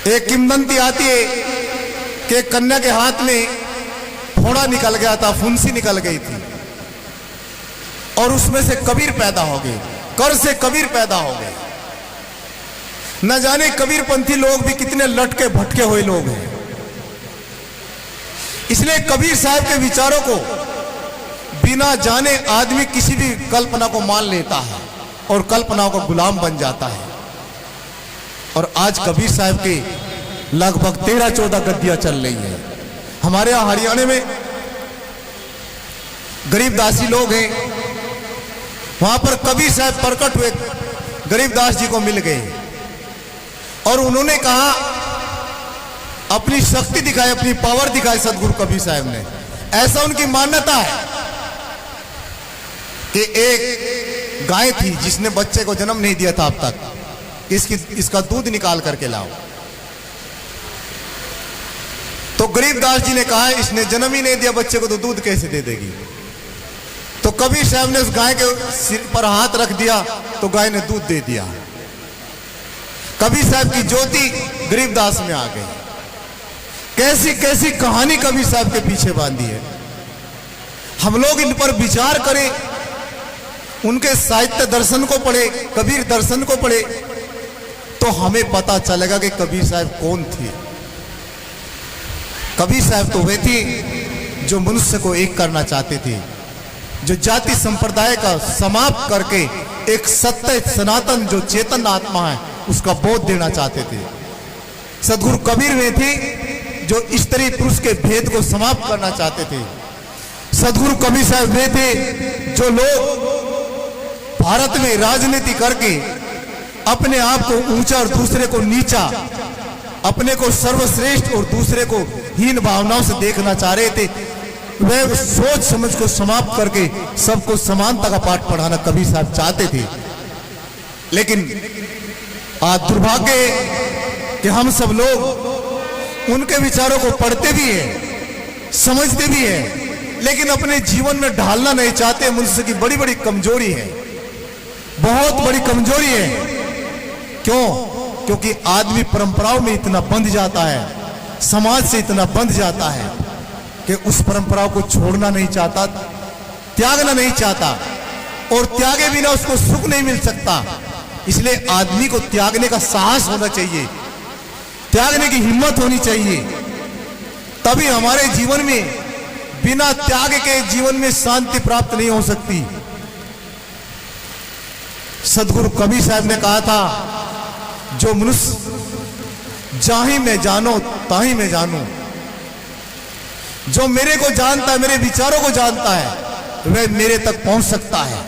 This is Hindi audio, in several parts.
एक किंवदंती आती है कि एक कन्या के हाथ में फोड़ा निकल गया था, फुंसी निकल गई थी और उसमें से कबीर पैदा हो गए, कर से कबीर पैदा हो गए। न जाने कबीरपंथी लोग भी कितने लटके भटके हुए लोग हैं। इसलिए कबीर साहब के विचारों को बिना जाने आदमी किसी भी कल्पना को मान लेता है और कल्पनाओं का गुलाम बन जाता है। और आज कबीर साहब के लगभग 13-14 गद्दियां चल रही है। हमारे यहां हरियाणा में गरीबदासी लोग हैं, वहां पर कबीर साहब प्रकट हुए, गरीबदास जी को मिल गए और उन्होंने कहा, अपनी शक्ति दिखाई, अपनी पावर दिखाई सदगुरु कबीर साहब ने। ऐसा उनकी मान्यता है कि एक गाय थी जिसने बच्चे को जन्म नहीं दिया था अब तक, इसका दूध निकाल करके लाओ। तो गरीबदास जी ने कहा, इसने जन्म ही नहीं दिया बच्चे को तो दूध कैसे दे देगी। तो कबीर साहब ने उस गाय के सिर पर हाथ रख दिया तो गाय ने दूध दे दिया। कबीर साहब की ज्योति गरीबदास में आ गई। कैसी कैसी कहानी कबीर साहब के पीछे बांधी है। हम लोग इन पर विचार करें, उनके साहित्य दर्शन को पढ़े, कबीर दर्शन को पढ़े, तो हमें पता चलेगा कि कबीर साहब कौन थे। कबीर साहब तो वे थे जो मनुष्य को एक करना चाहते थे, जो जाति संप्रदाय का समाप्त करके एक सत्य सनातन जो चेतन आत्मा है उसका बोध देना चाहते थे। सदगुरु कबीर वे थे जो स्त्री पुरुष के भेद को समाप्त करना चाहते थे। सदगुरु कबीर साहब वे थे जो लोग भारत में राजनीति करके अपने आप को ऊंचा और दूसरे को नीचा, अपने को सर्वश्रेष्ठ और दूसरे को हीन भावनाओं से देखना चाह रहे थे। वे सोच समझ को समाप्त करके सबको समानता का पाठ पढ़ाना कबीर साहब चाहते थे। लेकिन आज दुर्भाग्य है कि हम सब लोग उनके विचारों को पढ़ते भी हैं, समझते भी हैं, लेकिन अपने जीवन में ढालना नहीं चाहते। मनुष्य की बड़ी बड़ी कमजोरी है, बहुत बड़ी कमजोरी है। क्यों? क्योंकि आदमी परंपराओं में इतना बंध जाता है, समाज से इतना बंध जाता है कि उस परंपराओं को छोड़ना नहीं चाहता, त्यागना नहीं चाहता, और त्यागे बिना उसको सुख नहीं मिल सकता। इसलिए आदमी को त्यागने का साहस होना चाहिए, त्यागने की हिम्मत होनी चाहिए। तभी हमारे जीवन में, बिना त्याग के जीवन में शांति प्राप्त नहीं हो सकती। सदगुरु कबीर साहब ने कहा था, जो मनुष्य जाहि में जानो ताहि में जानू, जो मेरे को जानता है, मेरे विचारों को जानता है, वह मेरे तक पहुंच सकता है।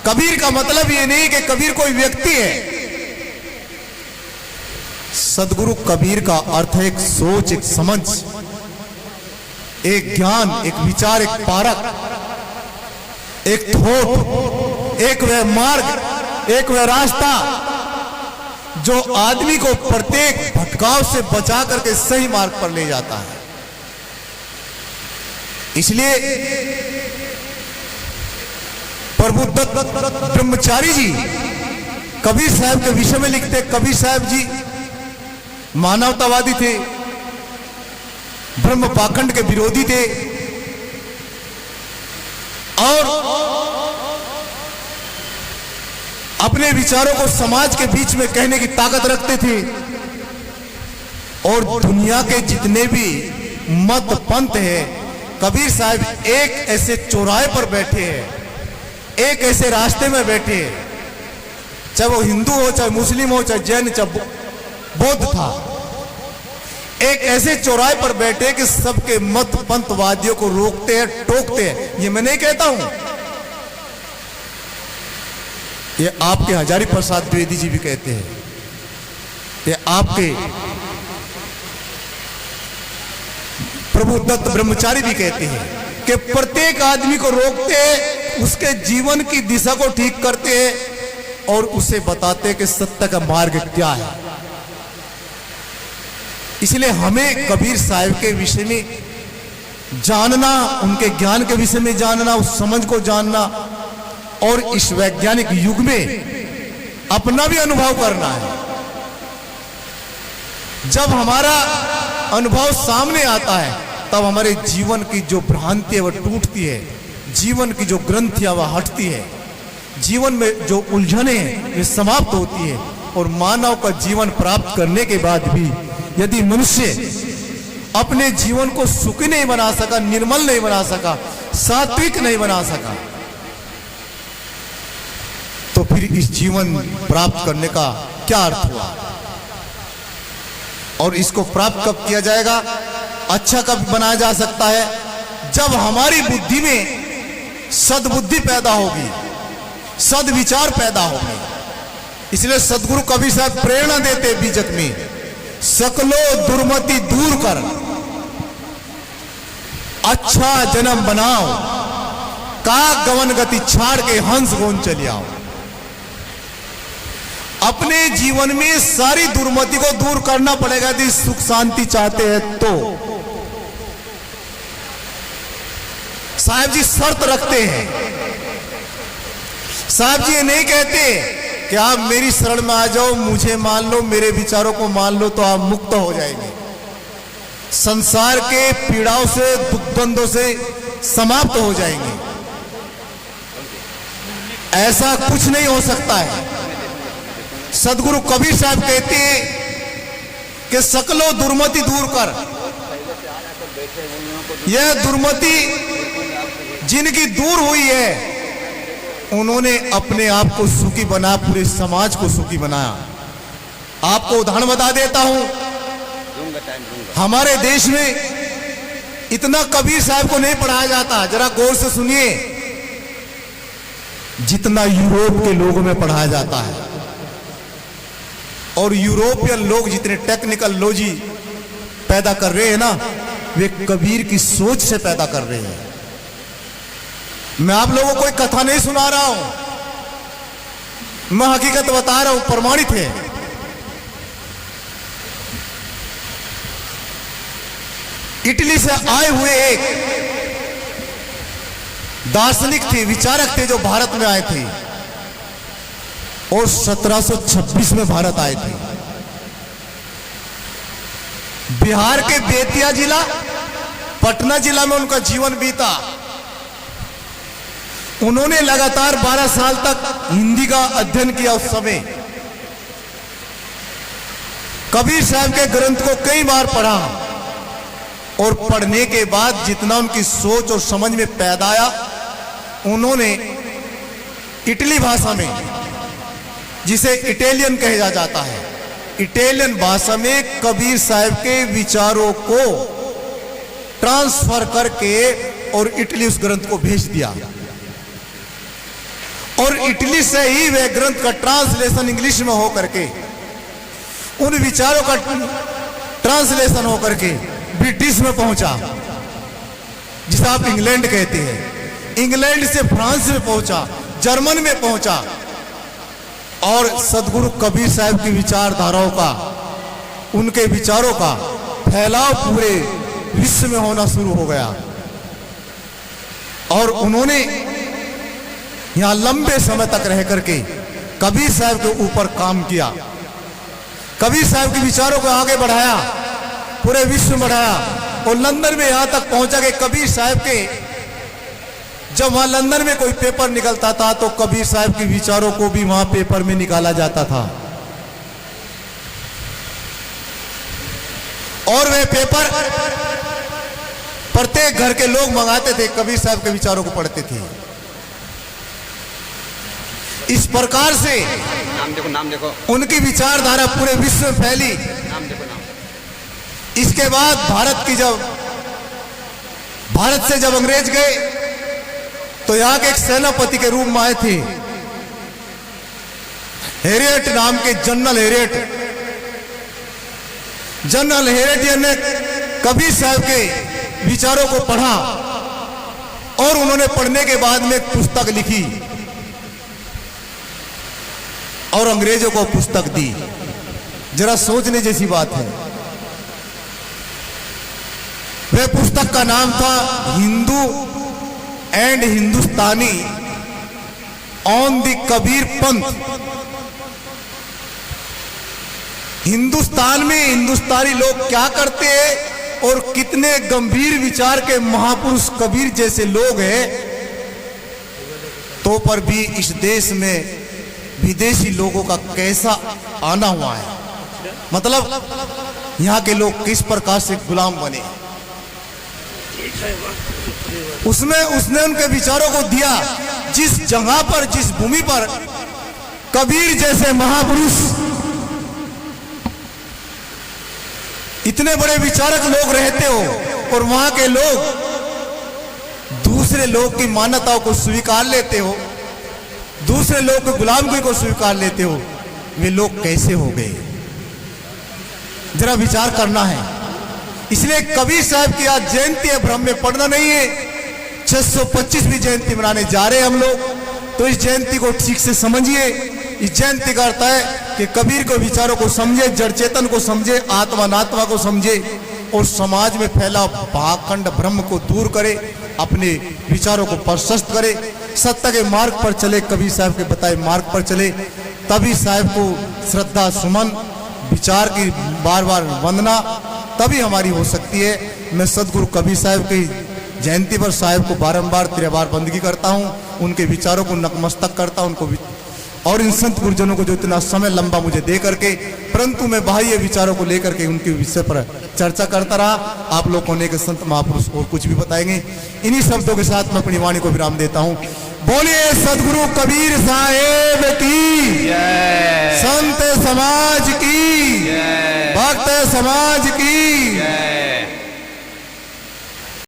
कबीर का मतलब यह नहीं कि कबीर कोई व्यक्ति है। सदगुरु कबीर का अर्थ है एक सोच, एक समझ, एक ज्ञान, एक विचार, एक पारक, एक थॉट, एक वह मार्ग, एक वह रास्ता जो आदमी को प्रत्येक भटकाव से बचा करके सही मार्ग पर ले जाता है। इसलिए प्रभु दत्त ब्रह्मचारी जी कबीर साहब के विषय में लिखते। कबीर साहब जी मानवतावादी थे, ब्रह्म पाखंड के विरोधी थे और अपने विचारों को समाज के बीच में कहने की ताकत रखते थे। और दुनिया के जितने भी मत पंथ हैं, कबीर साहब एक ऐसे चौराहे पर बैठे हैं, एक ऐसे रास्ते में बैठे हैं, चाहे वो हिंदू हो, चाहे मुस्लिम हो, चाहे जैन, चाहे बौद्ध था, एक ऐसे चौराहे पर बैठे कि सबके मत पंथवादियों को रोकते हैं, टोकते हैं। ये मैं नहीं कहता हूं, ये आपके हजारी प्रसाद द्विवेदी जी भी कहते हैं, ये आपके प्रभु दत्त ब्रह्मचारी भी कहते हैं कि प्रत्येक आदमी को रोकते हैं, उसके जीवन की दिशा को ठीक करते हैं और उसे बताते हैं कि सत्य का मार्ग क्या है। इसलिए हमें कबीर साहब के विषय में जानना, उनके ज्ञान के विषय में जानना, उस समझ को जानना और इस वैज्ञानिक युग में अपना भी अनुभव करना है। जब हमारा अनुभव सामने आता है तब हमारे जीवन की जो भ्रांति है वह टूटती है, जीवन की जो ग्रंथियां वह हटती है, जीवन में जो उलझने हैं वे समाप्त होती है। और मानव का जीवन प्राप्त करने के बाद भी यदि मनुष्य अपने जीवन को सुखी नहीं बना सका, निर्मल नहीं बना सका, सात्विक नहीं बना सका, तो फिर इस जीवन प्राप्त करने का क्या अर्थ हुआ? और इसको प्राप्त कब किया जाएगा? अच्छा कब बनाया जा सकता है? जब हमारी बुद्धि में सद्बुद्धि पैदा होगी, सद्विचार पैदा होगी। इसलिए सदगुरु कबीर साहब प्रेरणा देते बीजक में, सकलो दुर्मति दूर कर, अच्छा जन्म बनाओ, का गवन गति छाड़ के हंस गोन चले आओ। अपने जीवन में सारी दुर्मति को दूर करना पड़ेगा यदि सुख शांति चाहते हैं तो। साहब जी शर्त रखते हैं, साहब जी ये नहीं कहते कि आप मेरी शरण में आ जाओ, मुझे मान लो, मेरे विचारों को मान लो तो आप मुक्त हो जाएंगे, संसार के पीड़ाओं से, दुख द्वंद्वों से समाप्त हो जाएंगे। ऐसा कुछ नहीं हो सकता है। सदगुरु कबीर साहब कहते हैं कि सकलो दुर्मति दूर कर। यह दुर्मति जिनकी दूर हुई है उन्होंने अपने आप को सुखी बनाया, पूरे समाज को सुखी बनाया। आपको उदाहरण बता देता हूं, हमारे देश में इतना कबीर साहब को नहीं पढ़ाया जाता, जरा गौर से सुनिए, जितना यूरोप के लोगों में पढ़ाया जाता है। और यूरोपियन लोग जितने टेक्निकल लॉजी पैदा कर रहे हैं ना, वे कबीर की सोच से पैदा कर रहे हैं। मैं आप लोगों को कोई कथा नहीं सुना रहा हूं, मैं हकीकत बता रहा हूं, प्रमाणित है। इटली से आए हुए एक दार्शनिक थे, विचारक थे, जो भारत में आए थे और 1726 में भारत आए थे। बिहार के बेतिया जिला, पटना जिला में उनका जीवन बीता। उन्होंने लगातार 12 साल तक हिंदी का अध्ययन किया। उस समय कबीर साहब के ग्रंथ को कई बार पढ़ा और पढ़ने के बाद जितना उनकी सोच और समझ में पैदा आया, उन्होंने इटली भाषा में, जिसे इटालियन कहा जाता है, इटालियन भाषा में कबीर साहब के विचारों को ट्रांसफर करके और इटली उस ग्रंथ को भेज दिया। और इटली से ही वह ग्रंथ का ट्रांसलेशन इंग्लिश में हो करके, उन विचारों का ट्रांसलेशन हो करके ब्रिटिश में पहुंचा, जिसे आप इंग्लैंड कहते हैं। इंग्लैंड से फ्रांस में पहुंचा, जर्मन में पहुंचा। और सदगुरु कबीर साहब की विचारधाराओं का, उनके विचारों का फैलाव पूरे विश्व में होना शुरू हो गया। और उन्होंने यहां लंबे समय तक रह करके कबीर साहब के ऊपर काम किया, कबीर साहब के विचारों को आगे बढ़ाया, पूरे विश्व में बढ़ाया। और लंदन में यहां तक पहुंचा कि कबीर साहब के, जब वहां लंदन में कोई पेपर निकलता था तो कबीर साहब के विचारों को भी वहां पेपर में निकाला जाता था। और वे पेपर प्रत्येक घर के लोग मंगाते थे, कबीर साहब के विचारों को पढ़ते थे। इस प्रकार से नाम देखो उनकी विचारधारा पूरे विश्व में फैली। नाम देखो नाम। इसके बाद भारत से जब अंग्रेज गए तो यहां के एक सेनापति के रूप में आए थे, हेरियट नाम के जनरल हेरियट। जनरल हेरियट ने कबीर साहब के विचारों को पढ़ा और उन्होंने पढ़ने के बाद में एक पुस्तक लिखी और अंग्रेजों को पुस्तक दी। जरा सोचने जैसी बात है। वह पुस्तक का नाम था Hindu and Hindustani on the Kabir Panth. Hindustan में हिंदुस्तानी लोग क्या करते हैं और कितने गंभीर विचार के महापुरुष कबीर जैसे लोग हैं, तो पर भी इस देश में विदेशी लोगों का कैसा आना हुआ है। मतलब यहाँ के लोग किस प्रकार से गुलाम बने। उसमें उसने उनके विचारों को दिया। जिस जगह पर, जिस भूमि पर कबीर जैसे महापुरुष, इतने बड़े विचारक लोग रहते हो और वहां के लोग दूसरे लोग की मान्यताओं को स्वीकार लेते हो, दूसरे लोग की गुलामगी को स्वीकार लेते हो, वे लोग कैसे हो गए, जरा विचार करना है। इसलिए कबीर साहब की आज जयंती है, भ्रम में पड़ना नहीं है। 625वीं जयंती मनाने जा रहे हैं हम लोग, तो इस जयंती को ठीक से समझिए। इस जयंती का अर्थ है कि कबीर के विचारों को समझे, जड़ चेतन को समझे, आत्मा अनात्मा को समझे और समाज में फैला पाखंड भ्रम को दूर करे, अपने विचारों को प्रशस्त करे, सत्य के मार्ग पर चले, कबीर साहब के बताए मार्ग पर चले। तभी साहब को श्रद्धा सुमन विचार की बार बार वंदना तभी हमारी हो सकती है। मैं सदगुरु कबीर साहब की जयंती पर साहब को बारंबार तिरबार बंदगी करता हूँ, उनके विचारों को नतमस्तक करता हूँ, उनको और इन संत गुरुजनों को जो इतना समय लंबा मुझे दे करके, परंतु मैं बाह्य विचारों को लेकर के उनके विषय पर चर्चा करता रहा। आप लोग होने के संत महापुरुष और कुछ भी बताएंगे। इन्हीं शब्दों के साथ मैं अपनी वाणी को विराम देता हूँ। बोलिए सदगुरु कबीर साहेब की, संत समाज की, भक्त समाज की।